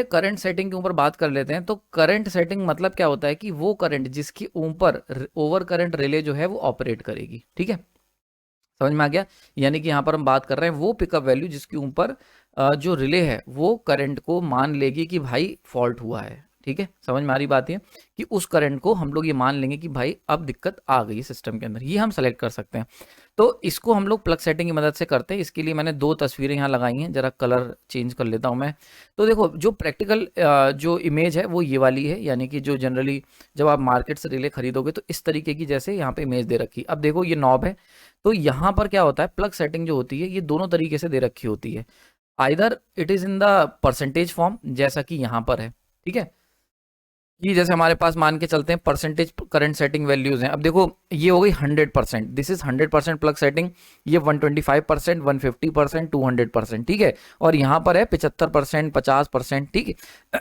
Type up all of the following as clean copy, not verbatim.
Current setting के ऊपर बात कर लेते हैं। तो करंट सेटिंग मतलब क्या होता है कि वो करंट जिसके ऊपर ओवर करंट रिले जो है वो ऑपरेट करेगी। ठीक है, समझ में आ गया। यानी कि यहाँ पर हम बात कर रहे हैं वो पिकअप वैल्यू जिसके ऊपर जो रिले है वो करंट को मान लेगी कि भाई फॉल्ट हुआ है। ठीक है, समझ में आ रही बात है कि उस करंट को हम लोग ये मान लेंगे कि भाई अब दिक्कत आ गई सिस्टम के अंदर, ये हम सेलेक्ट कर सकते हैं। तो इसको हम लोग प्लग सेटिंग की मदद से करते हैं। इसके लिए मैंने दो तस्वीरें यहाँ लगाई हैं, जरा कलर चेंज कर लेता हूँ मैं। तो देखो जो प्रैक्टिकल जो इमेज है वो ये वाली है, यानी कि जो जनरली जब आप मार्केट से रिले खरीदोगे तो इस तरीके की जैसे यहाँ पे इमेज दे रखी। अब देखो ये नॉब है, तो यहाँ पर क्या होता है, प्लग सेटिंग जो होती है ये दोनों तरीके से दे रखी होती है। Either it is in the percentage form, जैसा कि यहाँ पर है। ठीक है, ये जैसे हमारे पास मान के चलते हैं परसेंटेज करंट सेटिंग वैल्यूज हैं। अब देखो ये हो गई 100%, दिस इज 100% प्लग सेटिंग। ये 125%, 150%, 200%। ठीक है, और यहाँ पर है 75%, 50%। ठीक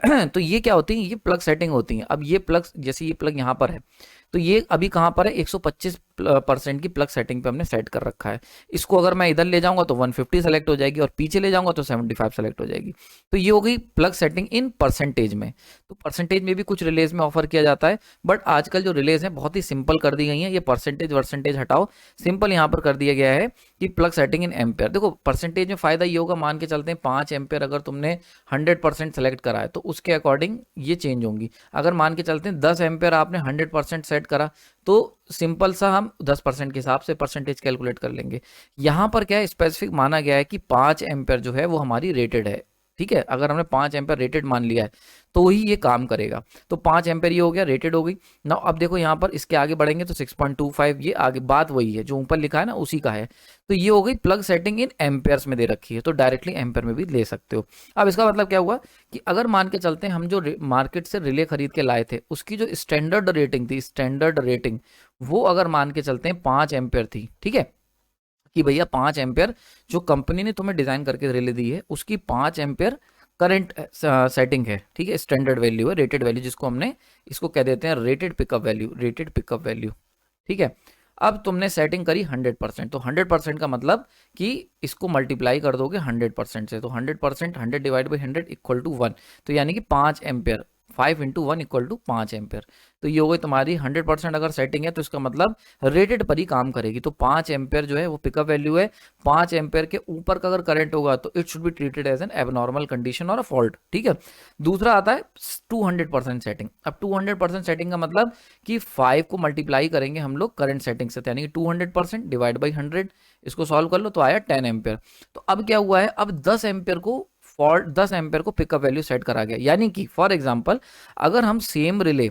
है तो ये क्या होती है, ये प्लग सेटिंग होती है। अब ये प्लग, जैसे ये प्लग यहाँ पर है, तो ये अभी कहाँ पर है, 125% की प्लग सेटिंग पे हमने सेट कर रखा है। इसको अगर मैं इधर ले जाऊंगा तो 150 सेलेक्ट हो जाएगी, और पीछे ले जाऊंगा तो 75 सेलेक्ट हो जाएगी। तो ये हो गई प्लग सेटिंग इन परसेंटेज में। तो परसेंटेज में भी कुछ रिलेज में ऑफर किया जाता है, बट आजकल जो रिलेज है बहुत ही सिंपल कर दी गई है। ये परसेंटेज वर्सेंटेज हटाओ, सिंपल यहाँ पर कर दिया गया है कि प्लग सेटिंग इन एम्पेयर। देखो परसेंटेज में फायदा ये होगा, मान के चलते हैं 5 एम्पेयर अगर तुमने 100% सेलेक्ट करा है तो उसके अकॉर्डिंग ये चेंज होंगी। अगर मान के चलते हैं 10 एम्पेयर आपने 100% सेट करा, तो सिंपल सा हम 10% के हिसाब से परसेंटेज कैलकुलेट कर लेंगे। यहां पर क्या है, स्पेसिफिक माना गया है कि 5 एम्पेयर जो है वो हमारी रेटेड है। ठीक है, अगर हमने 5 एम्पेयर रेटेड मान लिया है तो ही ये काम करेगा। तो 5 एम्पेयर ये हो गया, रेटेड हो गई ना। अब देखो यहाँ पर इसके आगे बढ़ेंगे तो 6.25, ये आगे बात वही है जो ऊपर लिखा है ना, उसी का है। तो ये हो गई प्लग सेटिंग इन एम्पेयर्स में दे रखी है, तो डायरेक्टली एम्पेयर में भी ले सकते हो। अब इसका मतलब क्या हुआ कि अगर मान के चलते हैं हम जो मार्केट से रिले खरीद के लाए थे उसकी जो स्टैंडर्ड रेटिंग थी, स्टैंडर्ड रेटिंग वो अगर मान के चलते हैं 5 एम्पेयर थी। ठीक है, कि भैया 5 एम्पेयर जो कंपनी ने तुम्हें डिजाइन करके रिले दी है उसकी 5 एम्पेयर करंट सेटिंग है। ठीक है, स्टैंडर्ड वैल्यू है, रेटेड वैल्यू जिसको हमने इसको कह देते हैं rated pickup value, rated pickup value. ठीक है, अब तुमने सेटिंग करी 100%, तो 100% का मतलब कि इसको मल्टीप्लाई कर दोगे 100% से, तो 100%, 100 डिवाइड बाई 100 इक्वल टू 1, तो यानी कि 5 ampere, 5 into 1 equal to 5 ampere. तो ये हो गई तुम्हारी 100% अगर सेटिंग है तो इसका मतलब रेटेड पर ही काम करेगी। तो 5 एम्पेयर जो है वो पिकअप वैल्यू है। 5 एम्पेयर के ऊपर का अगर करंट होगा तो it should be treated as an abnormal condition और अ फॉल्ट। ठीक है, दूसरा आता है 200% सेटिंग। अब 200% सेटिंग का मतलब कि 5 को मल्टीप्लाई करेंगे हम लोग करंट सेटिंग से, यानी कि 200% डिवाइड बाई 100, इसको सॉल्व कर लो तो आया 10 एम्पेयर। तो अब क्या हुआ है, अब 10 एम्पेयर को फॉल्ट, 10 एम्पेयर को पिकअप वैल्यू सेट करा गया। यानी कि फॉर एग्जांपल अगर हम सेम रिले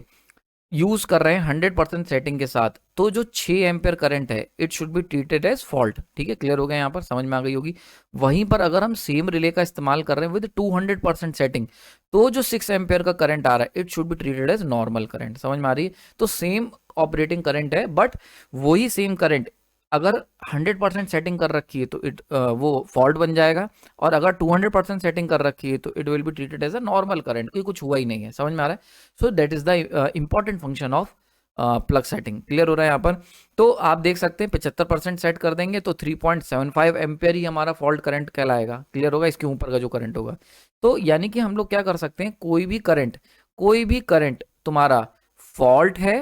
यूज कर रहे हैं 100% सेटिंग के साथ, तो जो 6 एम्पेयर करंट है it should be treated as fault. ठीक है, क्लियर हो गया, यहाँ पर समझ में आ गई होगी। वहीं पर अगर हम सेम रिले का इस्तेमाल कर रहे हैं विद 200% सेटिंग, तो जो 6 एम्पेयर का करंट आ रहा है it should be treated as normal current. समझ में आ रही है, तो सेम ऑपरेटिंग करंट है, बट वही सेम करंट अगर 100% सेटिंग कर रखी है तो वो फॉल्ट बन जाएगा, और अगर 200% सेटिंग कर रखी है तो it will be treated as a normal current, कोई कुछ हुआ ही नहीं है। समझ में आ रहा है, so that is the important function of plug setting. Clear हो रहा है यहाँ पर। तो आप देख सकते हैं 75% सेट कर देंगे तो 3.75 एम्पेयर ही हमारा फॉल्ट करंट कहलाएगा। क्लियर होगा, इसके ऊपर का जो करंट होगा। तो यानी कि हम लोग क्या कर सकते हैं, कोई भी करंट तुम्हारा फॉल्ट है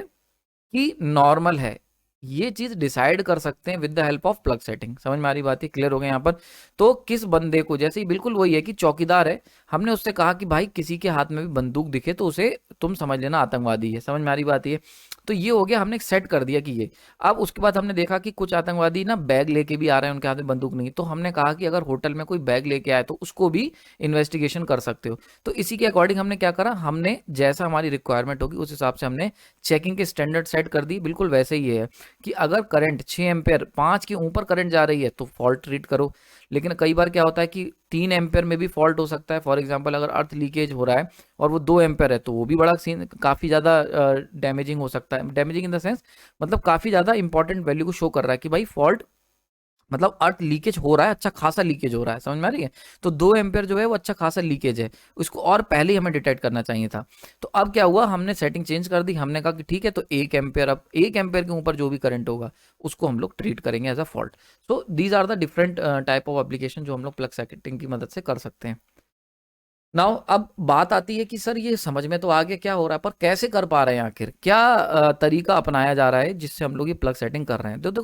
कि नॉर्मल है, ये चीज डिसाइड कर सकते हैं with the help of plug setting. समझ में आ रही बात है, क्लियर हो गया यहाँ पर। तो किस बंदे को, जैसे ही बिल्कुल वही है कि चौकीदार है, हमने उससे कहा कि भाई किसी के हाथ में भी बंदूक दिखे तो उसे तुम समझ लेना आतंकवादी है। समझ में आ रही बात है, तो ये हो गया, हमने सेट कर दिया कि ये। अब उसके बाद हमने देखा कि कुछ आतंकवादी ना बैग लेके भी आ रहे हैं, उनके हाथ में बंदूक नहीं, तो हमने कहा कि अगर होटल में कोई बैग लेके आए तो उसको भी इन्वेस्टिगेशन कर सकते हो। तो इसी के अकॉर्डिंग हमने क्या करा, हमने जैसा हमारी रिक्वायरमेंट होगी उस हिसाब से हमने चेकिंग के स्टैंडर्ड सेट कर दी। बिल्कुल वैसे ही है कि अगर करंट 6 एम्पेयर 5 के ऊपर करंट जा रही है तो फॉल्ट ट्रीट करो। लेकिन कई बार क्या होता है कि 3 एम्पेयर में भी फॉल्ट हो सकता है। फॉर एग्जांपल अगर अर्थ लीकेज हो रहा है और वो 2 एम्पेयर है तो वो भी बड़ा सीन, काफी ज्यादा डैमेजिंग हो सकता है। डैमेजिंग इन द सेंस मतलब काफी ज्यादा इंपॉर्टेंट वैल्यू को शो कर रहा है कि भाई फॉल्ट, मतलब अर्थ लीकेज हो रहा है, अच्छा खासा लीकेज हो रहा है। समझ में आ रही है, तो 2 एम्पेयर जो है वो अच्छा खासा लीकेज है, उसको और पहले ही हमें डिटेक्ट करना चाहिए था। तो अब क्या हुआ, हमने सेटिंग चेंज कर दी। हमने कहा कि ठीक है, तो 1 एम्पेयर, अब 1 एम्पेयर के ऊपर जो भी करंट होगा उसको हम लोग ट्रीट करेंगे as a fault. So these are the different type of application जो हम लोग प्लग सेटिंग की मदद से कर सकते हैं। नाउ अब बात आती है कि सर ये समझ में तो आ गया क्या हो रहा है, पर कैसे कर पा रहे हैं, आखिर क्या तरीका अपनाया जा रहा है जिससे हम लोग ये प्लग सेटिंग कर रहे हैं। तो देखो